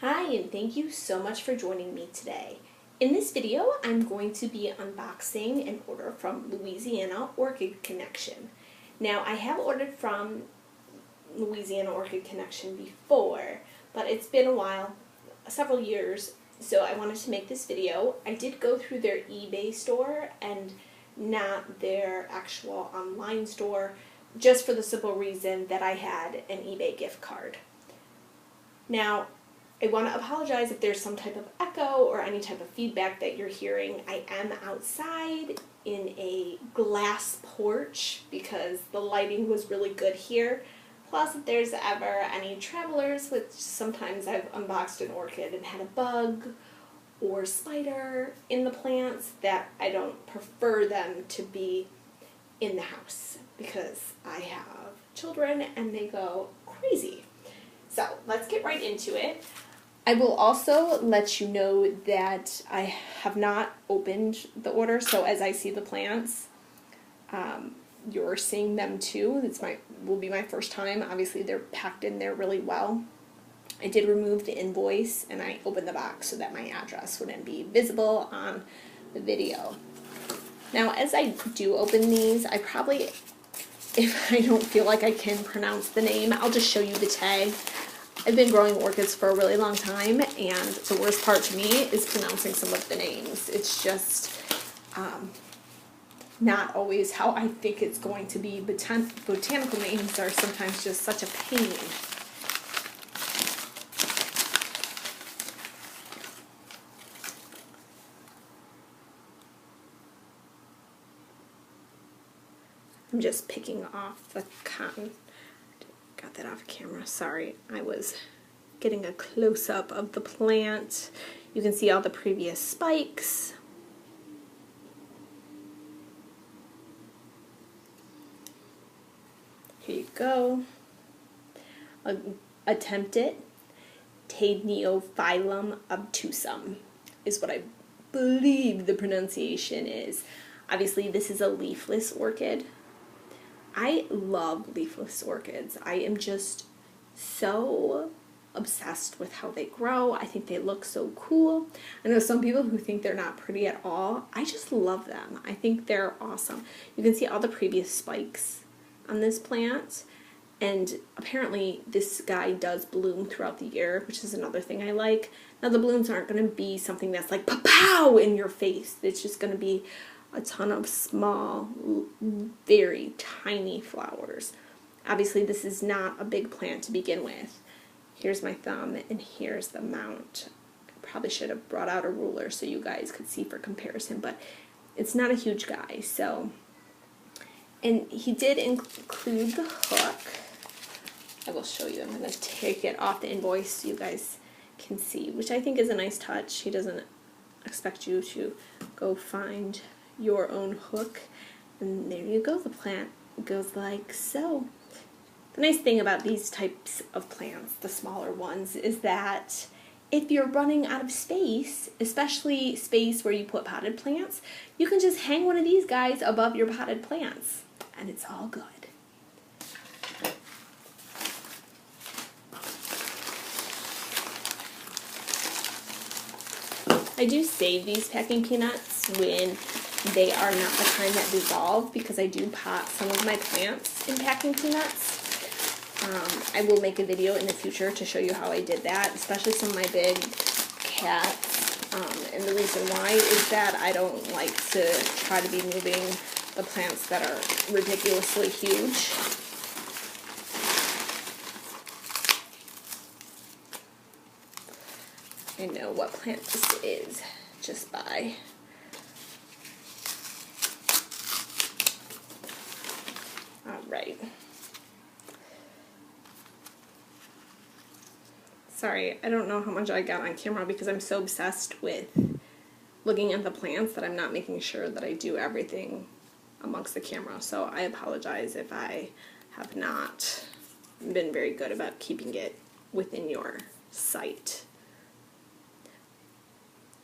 Hi, and thank you so much for joining me today. In this video, I'm going to be unboxing an order from Louisiana Orchid Connection. Now, I have ordered from Louisiana Orchid Connection before, but it's been a while, several years, so I wanted to make this video. I did go through their eBay store and not their actual online store, just for the simple reason that I had an eBay gift card. Now, I want to apologize if there's some type of echo or any type of feedback that you're hearing. I am outside in a glass porch because the lighting was really good here. Plus, if there's ever any travelers, which sometimes I've unboxed an orchid and had a bug or spider in the plants, that I don't prefer them to be in the house because I have children and they go crazy. So let's get right into it. I will also let you know that I have not opened the order, so as I see the plants, you're seeing them too. Will be my first time. Obviously, they're packed in there really well. I did remove the invoice and I opened the box so that my address wouldn't be visible on the video. Now, as I do open these, I probably, if I don't feel like I can pronounce the name, I'll just show you the tag. I've been growing orchids for a really long time, and the worst part to me is pronouncing some of the names. It's just not always how I think it's going to be. Botanical names are sometimes just such a pain. I'm just picking off the cotton. Got that off camera, sorry. I was getting a close-up of the plant. You can see all the previous spikes. Here you go. Attempt it. Taeniophyllum obtusum is what I believe the pronunciation is. Obviously, this is a leafless orchid. I love leafless orchids. I am just so obsessed with how they grow. I think they look so cool. I know some people who think they're not pretty at all. I just love them. I think they're awesome. You can see all the previous spikes on this plant, and apparently this guy does bloom throughout the year, which is another thing I like. Now, the blooms aren't going to be something that's like pow in your face. It's just going to be a ton of small, very tiny flowers. Obviously, this is not a big plant to begin with. Here's my thumb, and here's the mount. I probably should have brought out a ruler so you guys could see for comparison, but it's not a huge guy, so. And he did include the hook. I will show you. I'm going to take it off the invoice so you guys can see, which I think is a nice touch. He doesn't expect you to go find your own hook, and there you go. The plant goes like so. The nice thing about these types of plants, the smaller ones, is that if you're running out of space, especially space where you put potted plants, you can just hang one of these guys above your potted plants and it's all good. I do save these packing peanuts when they are not the kind that dissolve, because I do pot some of my plants in packing peanuts. I will make a video in the future to show you how I did that, especially some of my big cats. And the reason why is that I don't like to try to be moving the plants that are ridiculously huge. I know what plant this is just by right. Sorry, I don't know how much I got on camera because I'm so obsessed with looking at the plants that I'm not making sure that I do everything amongst the camera. So I apologize if I have not been very good about keeping it within your sight.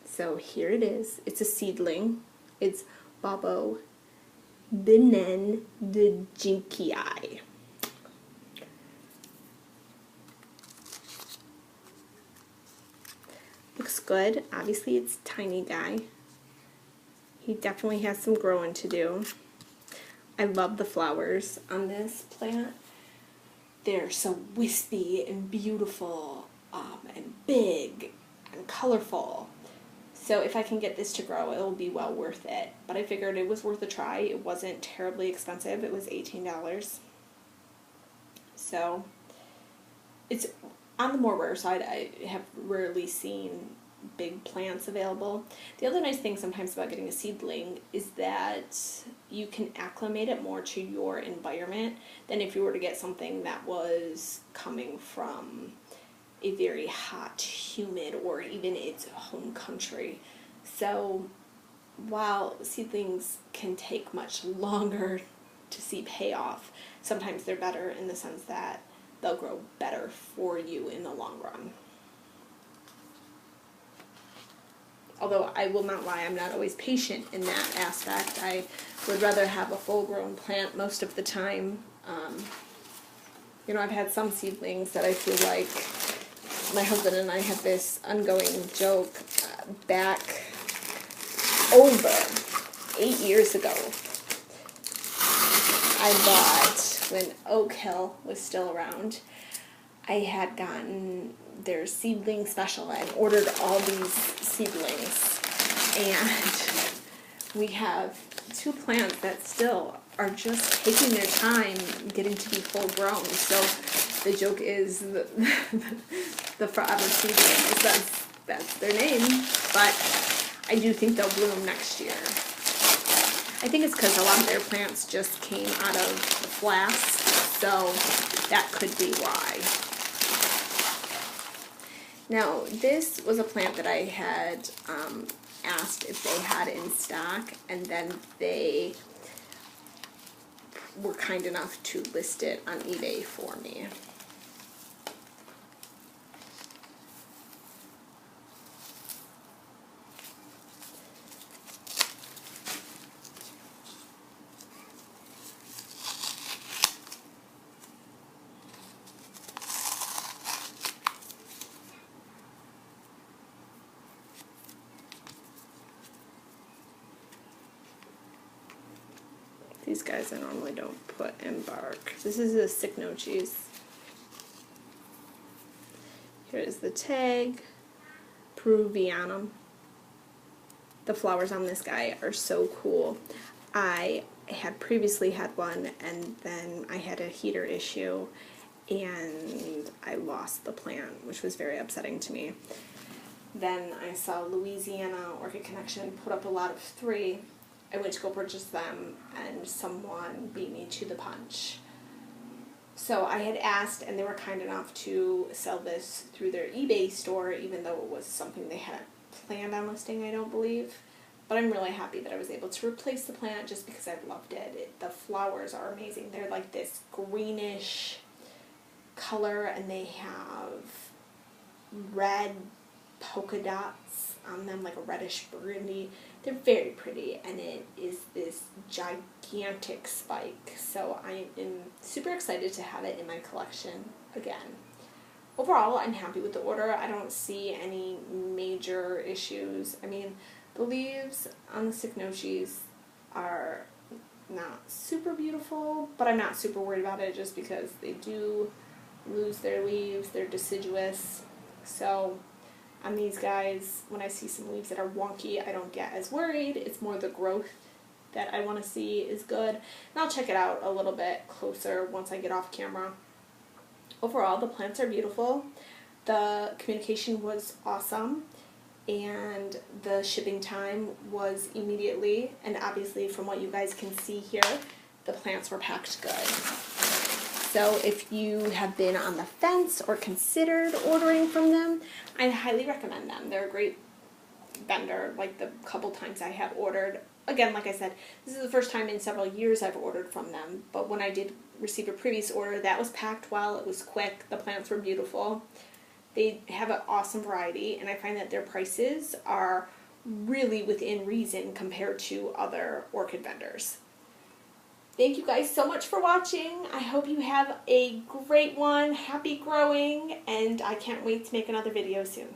So here it is. It's a seedling. It's binnenkijkii. Looks good. Obviously it's a tiny guy. He definitely has some growing to do. I love the flowers on this plant. They're so wispy and beautiful and big and colorful. So if I can get this to grow, it'll be well worth it. But I figured it was worth a try. It wasn't terribly expensive. It was $18. So it's on the more rare side. I have rarely seen big plants available. The other nice thing sometimes about getting a seedling is that you can acclimate it more to your environment than if you were to get something that was coming from a very hot, humid, or even its home country. So while seedlings can take much longer to see payoff, sometimes they're better in the sense that they'll grow better for you in the long run. Although I will not lie, I'm not always patient in that aspect. I would rather have a full-grown plant most of the time. You know, I've had some seedlings that I feel like my husband and I had this ongoing joke back over 8 years ago. I bought, when Oak Hill was still around, I had gotten their seedling special and ordered all these seedlings. And we have 2 plants that still are just taking their time getting to be full grown. So the joke is the forever seedlings. That's their name. But I do think they'll bloom next year. I think it's because a lot of their plants just came out of the flasks, so that could be why. Now, this was a plant that I had asked if they had in stock, and then they were kind enough to list it on eBay for me. These guys I normally don't put in bark. This is a Cycnoches. Here is the tag, peruvianum. The flowers on this guy are so cool. I had previously had one, and then I had a heater issue, and I lost the plant, which was very upsetting to me. Then I saw Louisiana Orchid Connection put up a lot of 3. I went to go purchase them, and someone beat me to the punch. So I had asked, and they were kind enough to sell this through their eBay store, even though it was something they hadn't planned on listing, I don't believe. But I'm really happy that I was able to replace the plant just because I loved it. The flowers are amazing. They're like this greenish color, and they have red polka dots on them, like a reddish burgundy. They're very pretty, and it is this gigantic spike, so I am super excited to have it in my collection again. Overall, I'm happy with the order. I don't see any major issues. I mean, the leaves on the Cycnoches are not super beautiful, but I'm not super worried about it just because they do lose their leaves. They're deciduous, so on these guys, when I see some leaves that are wonky, I don't get as worried. It's more the growth that I want to see is good. And I'll check it out a little bit closer once I get off camera. Overall, the plants are beautiful. The communication was awesome. And the shipping time was immediately. And obviously, from what you guys can see here, the plants were packed good. So if you have been on the fence or considered ordering from them, I highly recommend them. They're a great vendor, like the couple times I have ordered. Again, like I said, this is the first time in several years I've ordered from them, but when I did receive a previous order, that was packed well, it was quick, the plants were beautiful. They have an awesome variety, and I find that their prices are really within reason compared to other orchid vendors. Thank you guys so much for watching. I hope you have a great one. Happy growing, and I can't wait to make another video soon.